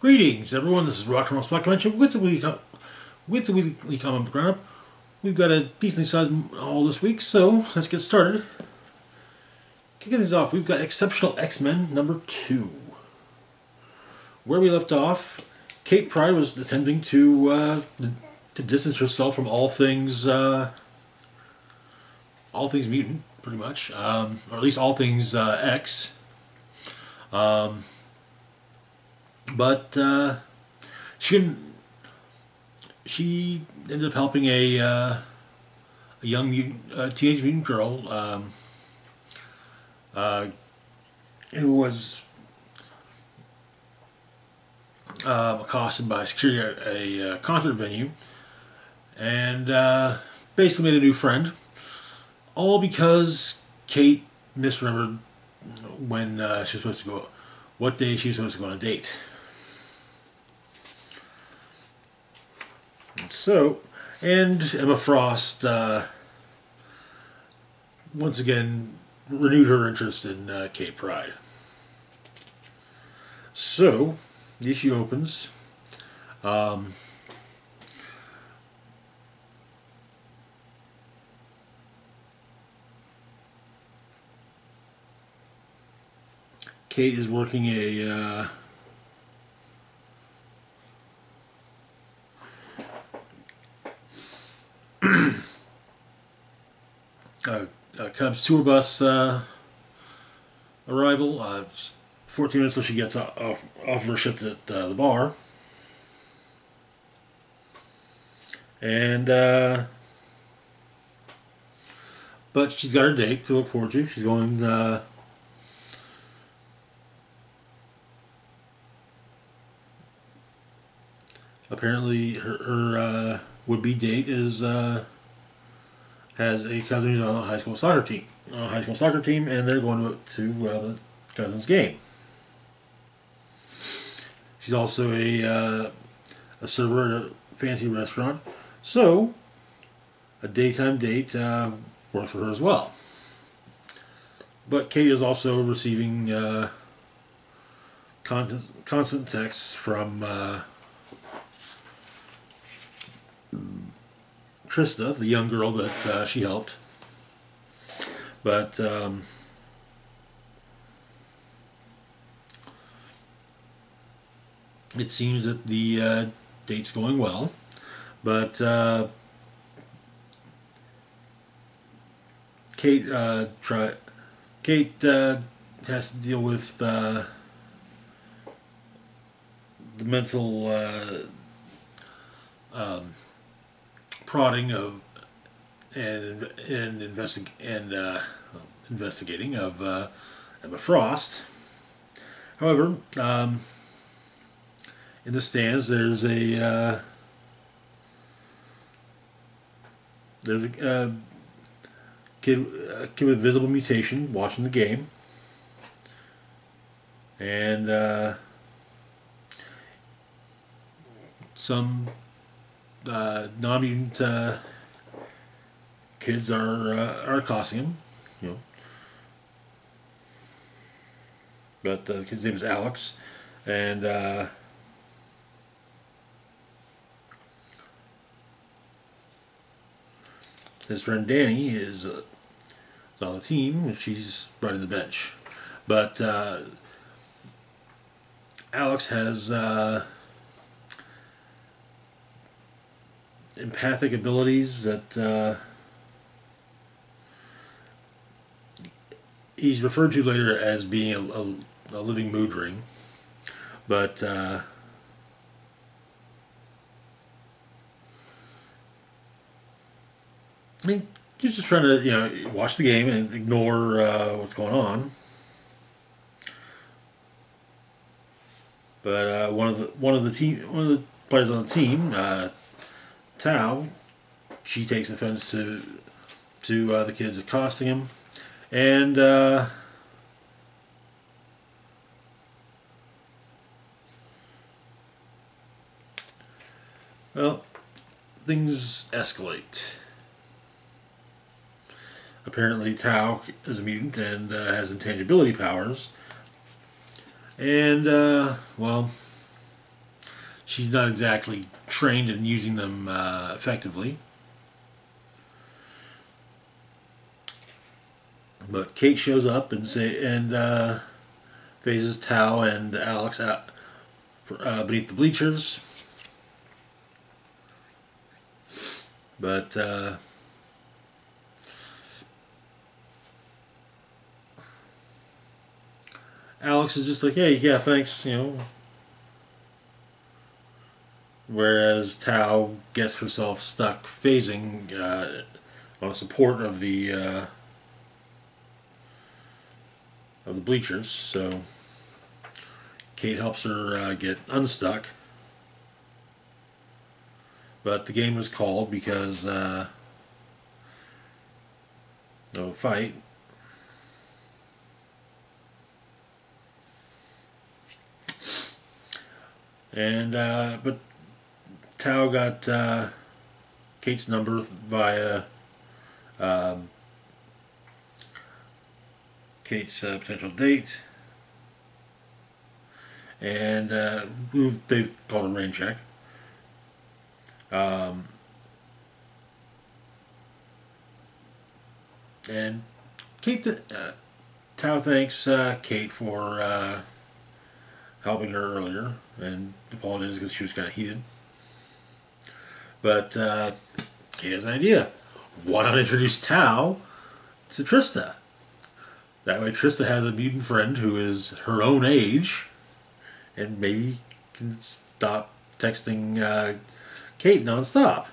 Greetings, everyone. This is Rock and Roll Spot Convention with the weekly comic book roundup. We've got a decently sized haul this week, so let's get started. Kicking things off, we've got Exceptional X-Men #2. Where we left off, Kate Pryde was attempting to distance herself from all things mutant, pretty much, or at least all things X. But she ended up helping a young mutant, teenage mutant girl who was accosted by security at a concert venue, and basically made a new friend. All because Kate misremembered when she was supposed to go, what day she was supposed to go on a date. So, and Emma Frost once again renewed her interest in Kate Pryde. So, the issue opens. Kate is working a Cubs tour bus arrival. 14 minutes till she gets off of her shift at the bar, and but she's got her date to look forward to. She's going. Apparently, her would-be date is has a cousin who's on a high school soccer team, and they're going to the cousin's game. She's also a server at a fancy restaurant, so a daytime date works for her as well. But Kate is also receiving constant texts from Trista, the young girl that she helped. But it seems that the date's going well. But Kate has to deal with the mental prodding of and investigating of Emma Frost. However, in the stands there's a kid with visible mutation watching the game, and some non-mutant kids are accosting him, you know. But the kid's name is Alex, and his friend Danny is on the team. She's running the bench, but Alex has empathic abilities that he's referred to later as being a living mood ring, but I mean, he's just trying to watch the game and ignore what's going on. But one of the players on the team, Tao, she takes offense to the kids accosting him, and well, things escalate. Apparently, Tao is a mutant and has intangibility powers, and well, she's not exactly trained in using them effectively. But Kate shows up and phases Tao and Alex out beneath the bleachers. But Alex is just like, hey, yeah, thanks, you know. Whereas Tao gets herself stuck phasing on support of the bleachers. So Kate helps her get unstuck. But the game was called because no fight. And but Tao got Kate's number via Kate's potential date, and they called a rain check. And Tao thanks Kate for helping her earlier, and apologizes because she was kind of heated. But Kate has an idea. Why not introduce Tao to Trista? That way Trista has a mutant friend who is her own age, and maybe can stop texting Kate nonstop.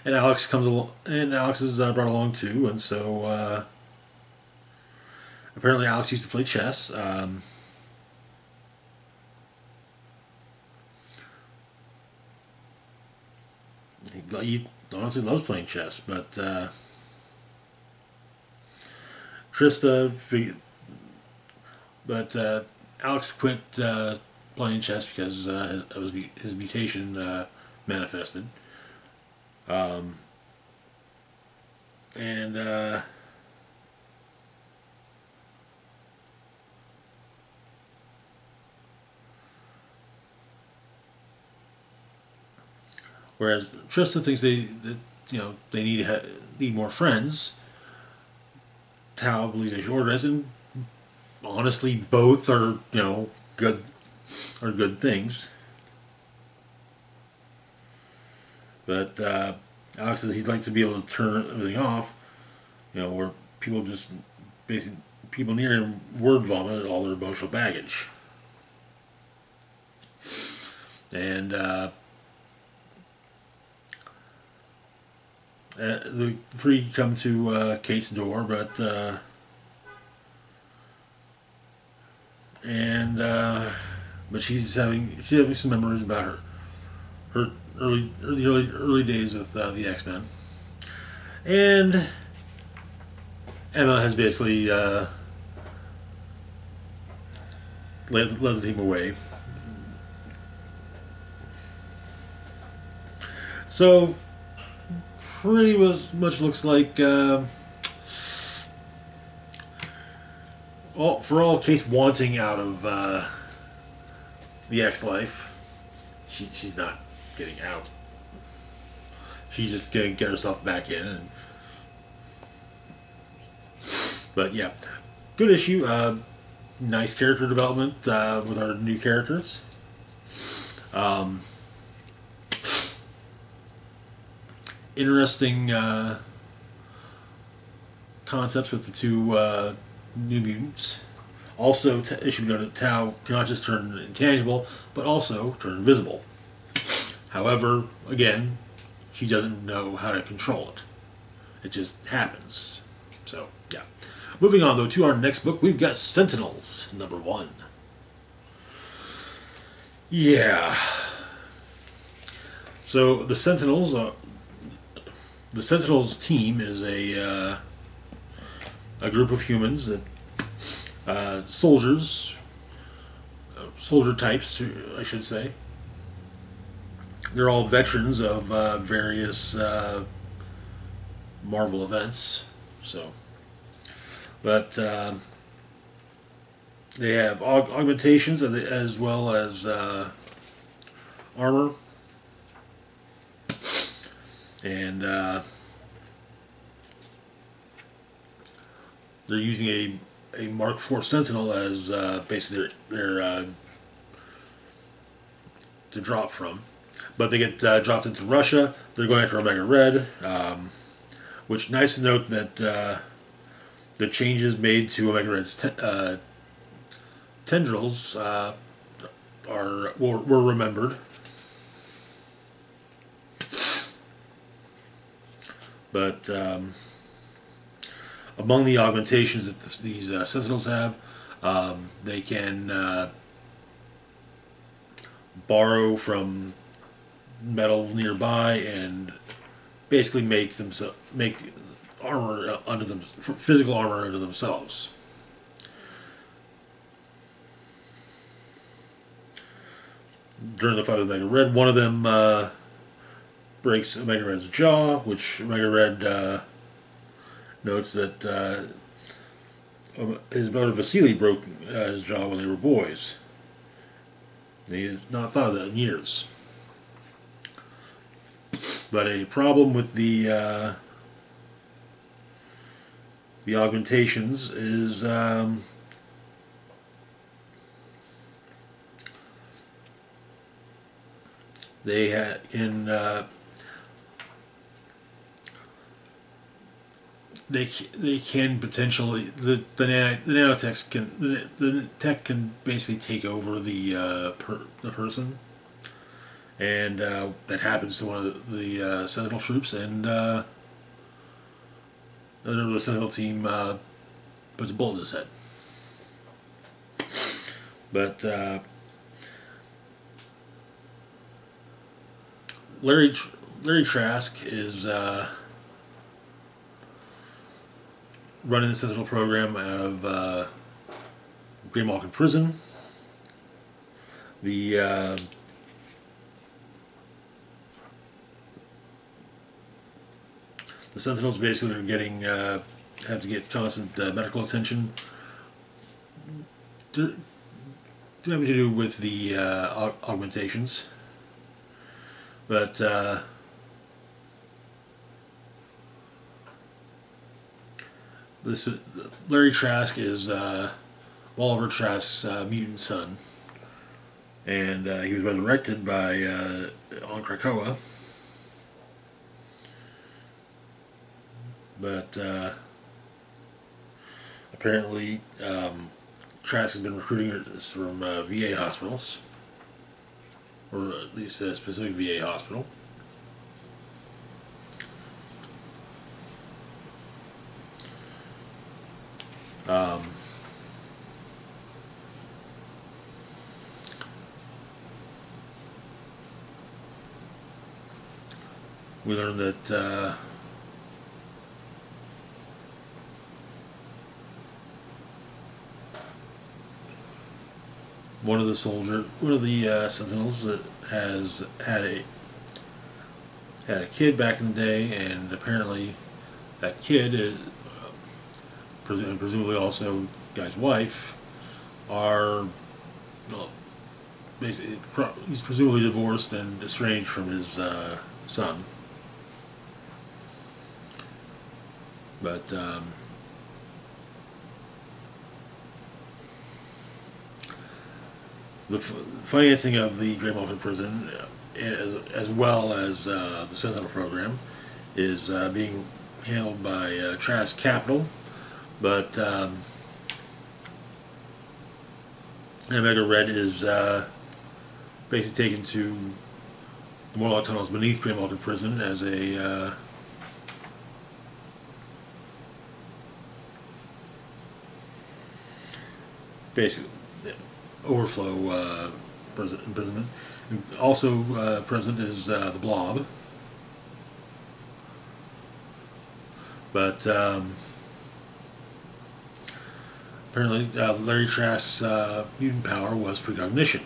And Alex comes along, and Alex is brought along too, and so apparently Alex used to play chess. He honestly loves playing chess, but Trista, but Alex quit playing chess because his mutation manifested. And whereas Trista thinks they need more friends. Tao believes they should order this, and honestly, both are good things. But Alex says he'd like to be able to turn everything off, where people just basically people near him word vomit all their emotional baggage. And the three come to Kate's door, but she's having some memories about her early days with the X-Men, and Emma has basically led the team away. So pretty much looks like for all Kate wanting out of the X life, she's not getting out. She's just gonna get herself back in. But yeah, good issue. Nice character development with our new characters. Interesting concepts with the two new mutants. Also, it should be noted that Tao cannot just turn intangible, but also turn invisible. However, again, she doesn't know how to control it. It just happens. So, yeah. Moving on, though, to our next book, we've got Sentinels, #1. Yeah. So, the Sentinels team is a group of humans that soldier types, I should say. They're all veterans of various Marvel events. So, but They have augmentations as well as armor, and they're using a Mark IV Sentinel as basically their to drop from. But they get dropped into Russia. They're going after Omega Red, which nice to note that the changes made to Omega Red's tendrils were remembered. But among the augmentations that these Sentinels have, they can borrow from metal nearby and basically make armor under them, physical armor under themselves. During the fight with Omega Red, one of them breaks Omega Red's jaw, which Omega Red notes that his brother Vasily broke his jaw when they were boys. He has not thought of that in years. But a problem with the augmentations is they can potentially the nanotechs can the tech can basically take over the person, and that happens to one of the Sentinel troops, and another of the Sentinel team puts a bullet in his head. But Larry Trask is running the Sentinel program out of Greymalkin Prison. The Sentinels basically are getting have to get constant medical attention. Having to do with the augmentations, but Larry Trask is Oliver Trask's mutant son, and he was resurrected by on Krakoa. But apparently, Trask has been recruiting from VA hospitals, or at least a specific VA hospital. We learned that one of the Sentinels that has had a kid back in the day, and apparently that kid is presumably also the guy's wife are basically he's presumably divorced and estranged from his son. But the financing of the Greymalkin prison, as well as the Sentinel program, is being handled by Trask Capital, but Omega Red is basically taken to the Morlock tunnels beneath Greymalkin prison as a basic overflow imprisonment. Also present is the Blob, but apparently Larry Trask's mutant power was precognition.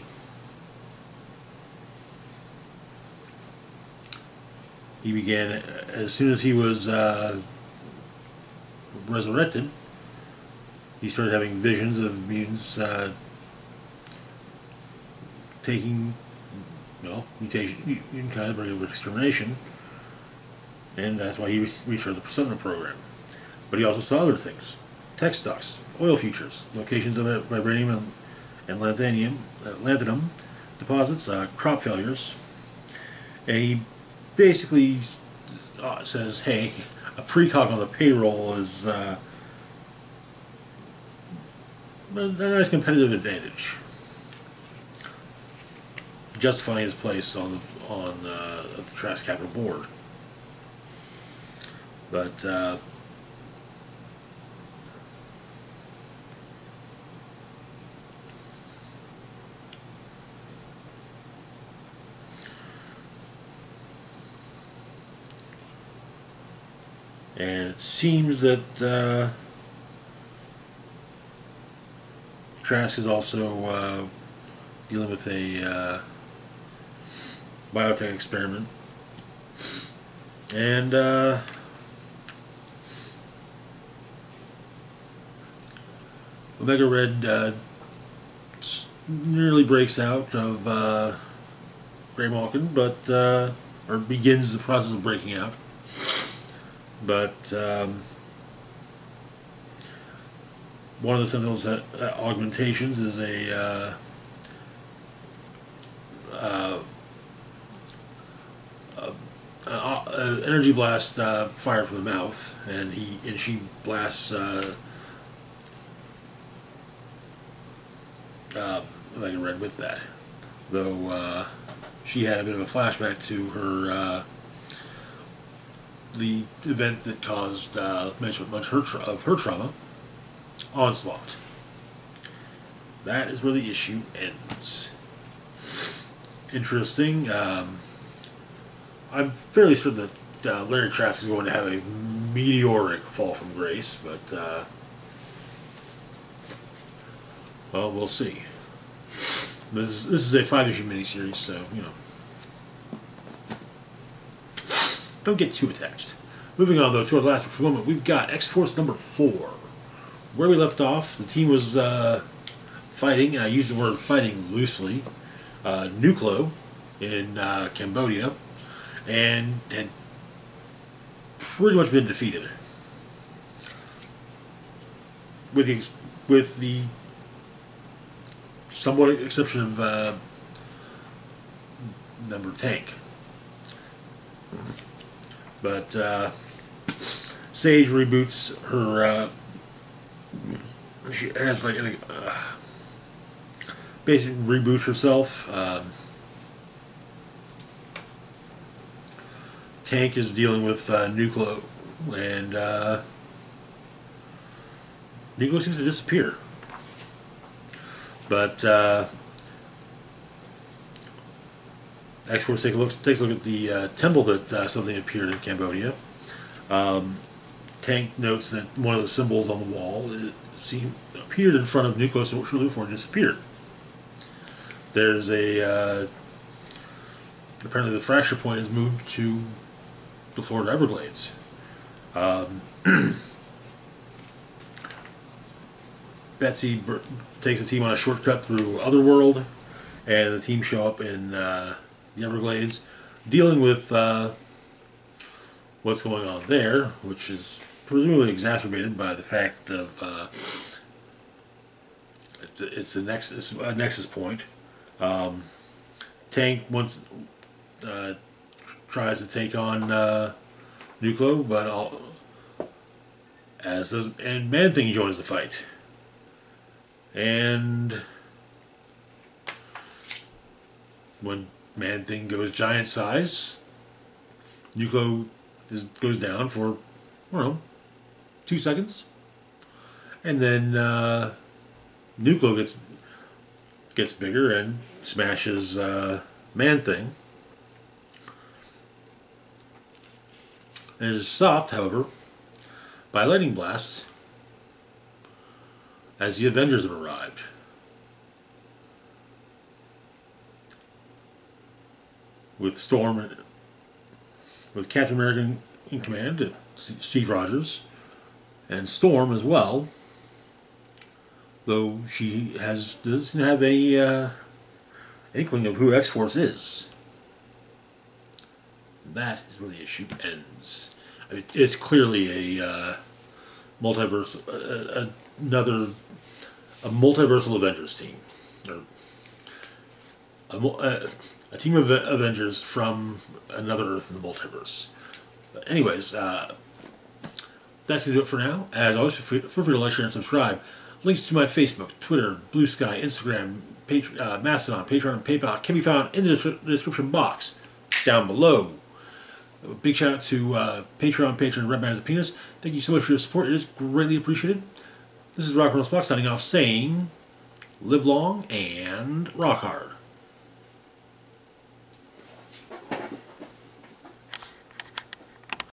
He began as soon as he was resurrected. he started having visions of mutants taking, well, mutant kind of bringing about extermination, and that's why he restarted the Sentinel program. But he also saw other things: tech stocks, oil futures, locations of vibranium and lanthanum deposits, crop failures, and he basically says, "Hey, a precog on the payroll is a nice competitive advantage," justifying his place on the Trask Capital board. But and it seems that Trask is also dealing with a biotech experiment, and Omega Red nearly breaks out of Grey Malkin, but or begins the process of breaking out. But one of the Sentinels' augmentations is a energy blast fire from the mouth, and she blasts like a red with that. Though she had a bit of a flashback to her the event that caused much of her trauma, Onslaught. That is where the issue ends. Interesting. I'm fairly certain that Larry Trask is going to have a meteoric fall from grace, but well, we'll see. This is a 5-issue miniseries, so you know, don't get too attached. Moving on though to our last moment, we've got X-Force number 4. Where we left off, the team was fighting, and I use the word fighting loosely, Nucleo in Cambodia, and had pretty much been defeated. With the somewhat exception of number tank. But Sage reboots her. She has like basically reboots herself. Tank is dealing with Nucleo, and Nucleo seems to disappear. But X-Force takes a look at the temple that something appeared in Cambodia. Tank notes that one of the symbols on the wall appeared in front of Nucleo shortly before it disappeared. There's a apparently the fracture point is moved to the Florida Everglades. Betsy takes the team on a shortcut through Otherworld, and the team show up in the Everglades, dealing with what's going on there, which is presumably exacerbated by the fact of it's a nexus point. Tank tries to take on Nucleo, but and Man-Thing joins the fight. And when Man-Thing goes giant size, Nucleo goes down for, I don't know, 2 seconds. And then Nucleo gets bigger and smashes Man-Thing. And it is stopped, however, by lightning blasts as the Avengers have arrived. With Storm, with Captain America in command, Steve Rogers, and Storm as well. though she does have a inkling of who X-Force is. That is where the issue ends. I mean, it's clearly a multiverse, a multiversal Avengers team, or a team of Avengers from another Earth in the multiverse. But anyways, that's going to do it for now. As always, feel free to like, share, and subscribe. Links to my Facebook, Twitter, Blue Sky, Instagram, Mastodon, Patreon, and PayPal can be found in the description box down below. A big shout out to patron Red Man as a Penis. Thank you so much for your support. It is greatly appreciated. This is Rock and Roll Spock signing off saying, live long and rock hard.